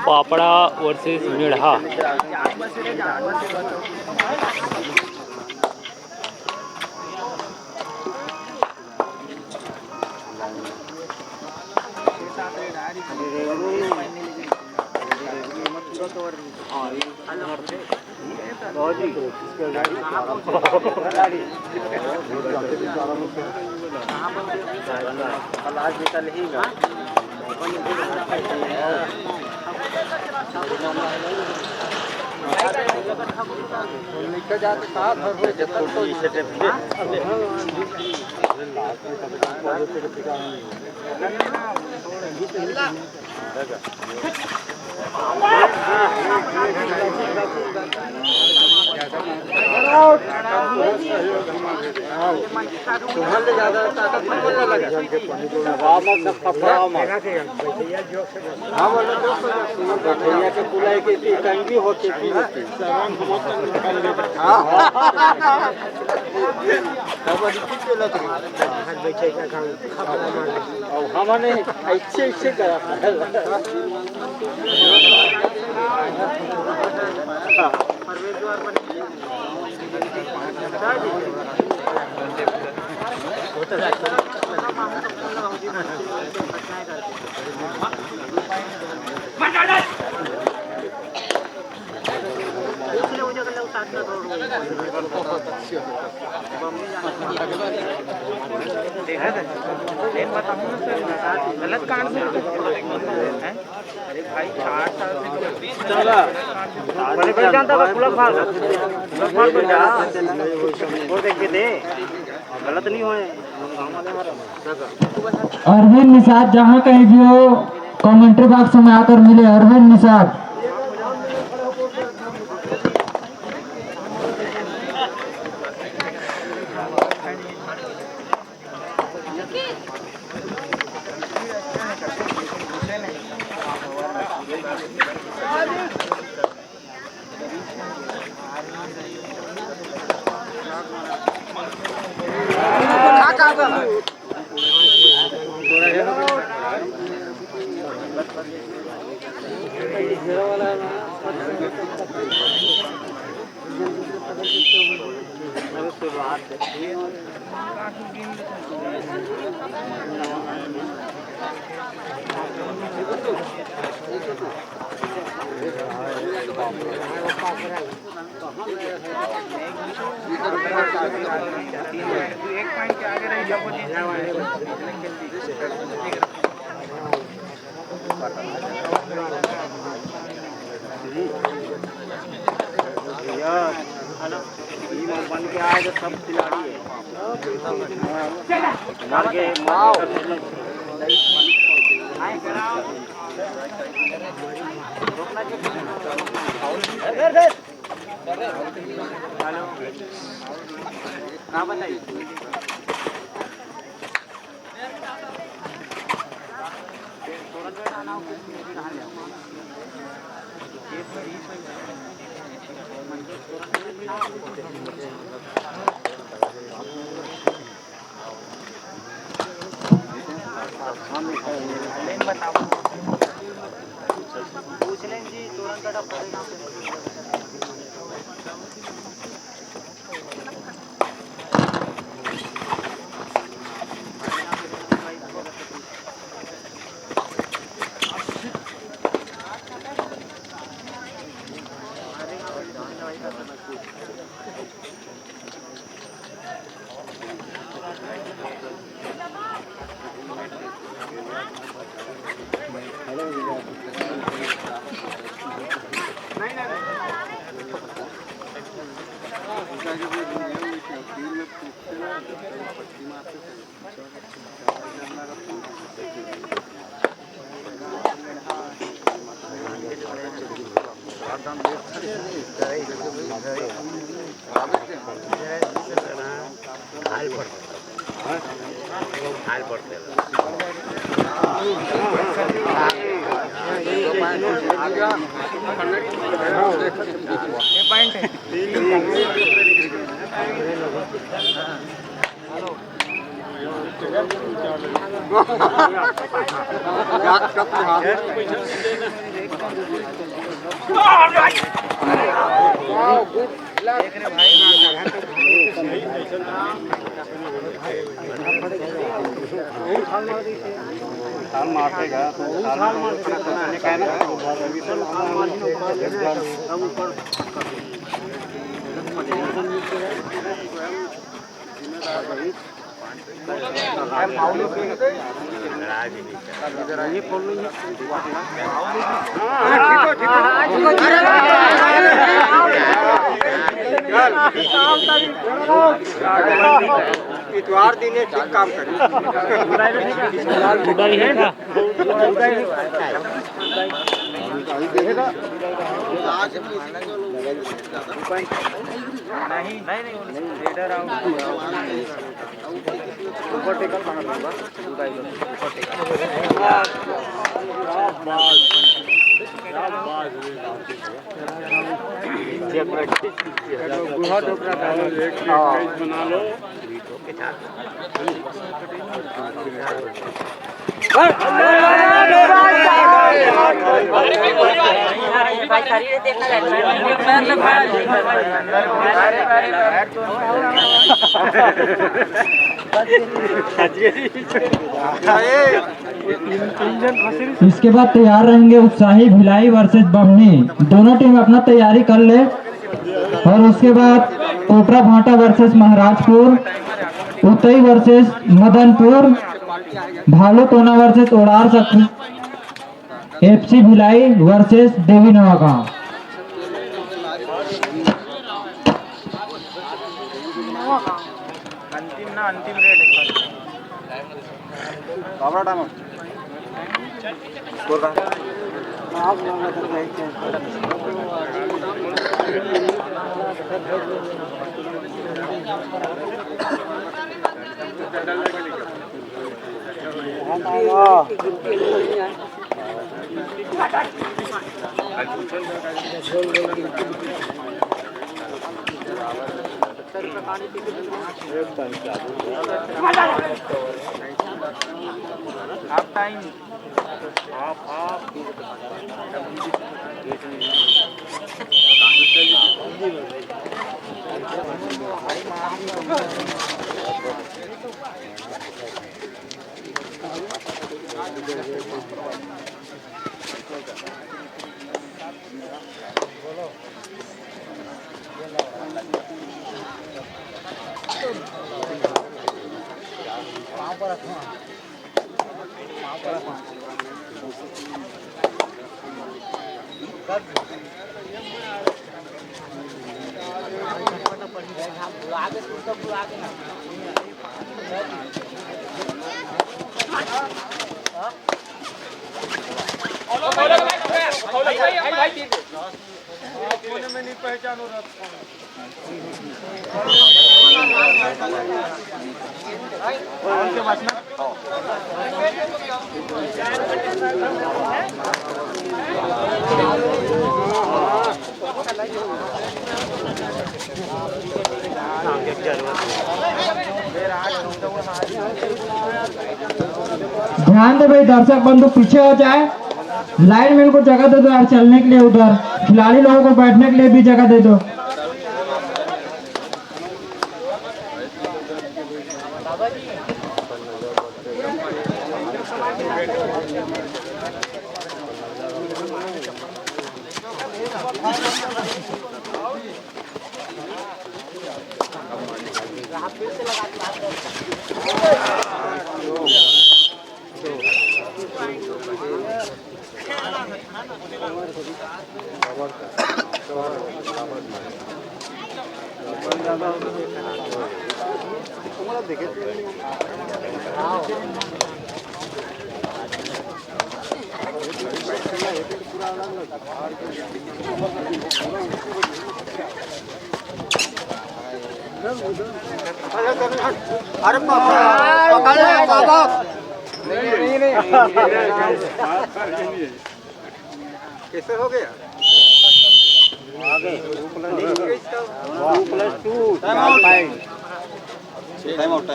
पापड़ा versus Medha. गलत कांड से अरे भाई 60 साल से कोई जानता था गुलाब फाल तो जा और देख के दे गलत नहीं होए. अरविंद निषाद जहाँ कहीं भी हो कमेंट्री बॉक्स में आकर मिले. अरविंद निषाद बन के आए तो सब खिलाड़ी है मार के ना बताइए. पूछ लें जी तुरंत इतवार दिन ठीक काम करे बना लो इसके बाद तैयार रहेंगे उत्साही भिलाई वर्सेस बमनी। दोनों टीम अपना तैयारी कर ले। और उसके बाद कोटरा भाटा वर्सेस महाराजपुर, उतई वर्सेस मदनपुर, भालू टोना वर्सेस ओडार सखी, एफसी भिलाई वर्सेस देवी नवागांव। अंतिम रेट हाफ टाइम ध्यान दे भाई, दर्शक बंधु पीछे हो जाए। लाइन में इनको जगह दे दो यार, चलने के लिए। उधर खिलाड़ी लोगों को बैठने के लिए भी जगह दे दो। देखे अरे पकड़ ले बाबा। नहीं कैसे हो गया? आगे 2+2 टाइम आउट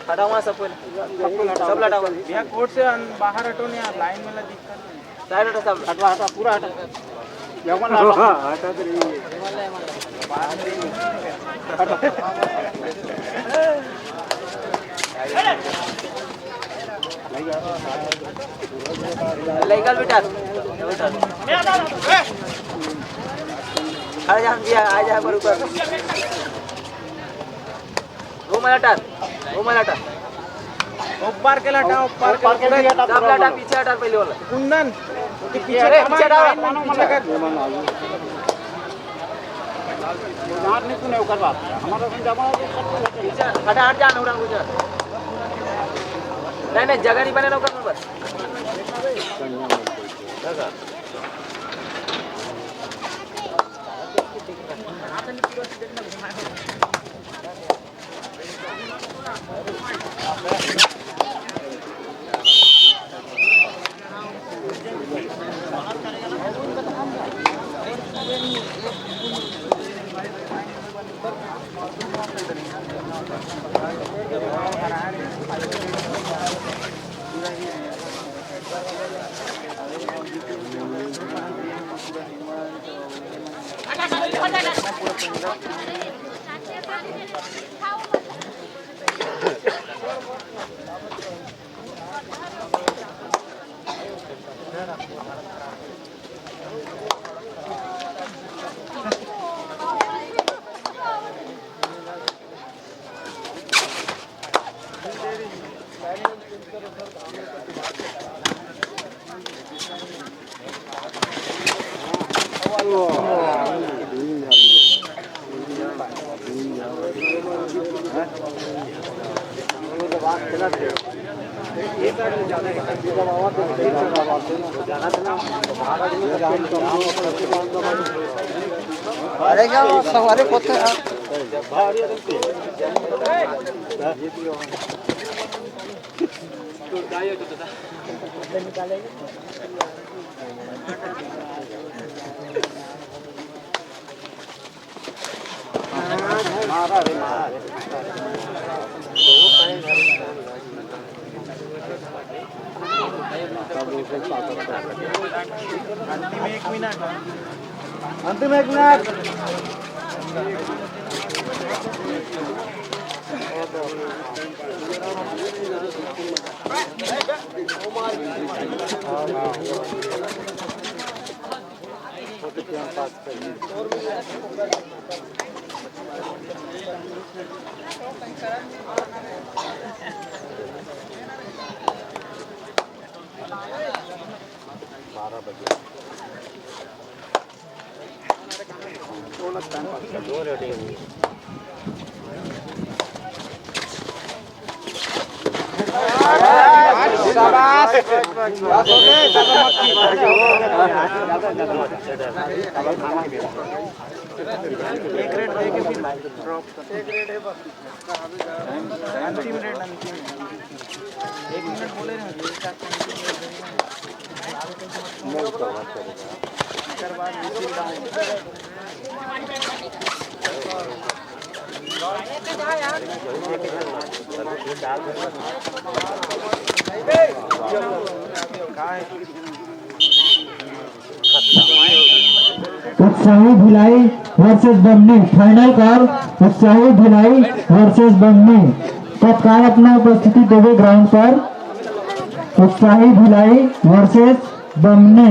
हटाओ सब हटाओ भैया कोर्ट से बाहर हटो नहीं लाइन में दिक्कत साइड हटो सब हटवा हटा पूरा हटा लेगल बेटा आ जा दिया आ जा पर ऊपर वो मलाटा ऊपर के लटा ऊपर के सब लटा पीछे हटा पहले वाला कुंदन पीछे हटा पीछे कर यार नहीं सुने ओकर बात हमारा सुन जाबा पीछे हटा हट जा नौरा गुजर नहीं जगह नहीं बने ना ओकर पर अरे क्या सवारी पोते अंतिम एक मिनट उत्साही Bhilai versus Bamni final call उत्साही भिलाई वर्सेस बमनी तत्काल अपना उपस्थिति देवे ग्राउंड पर उत्साही भिलाई वर्सेस बमनी।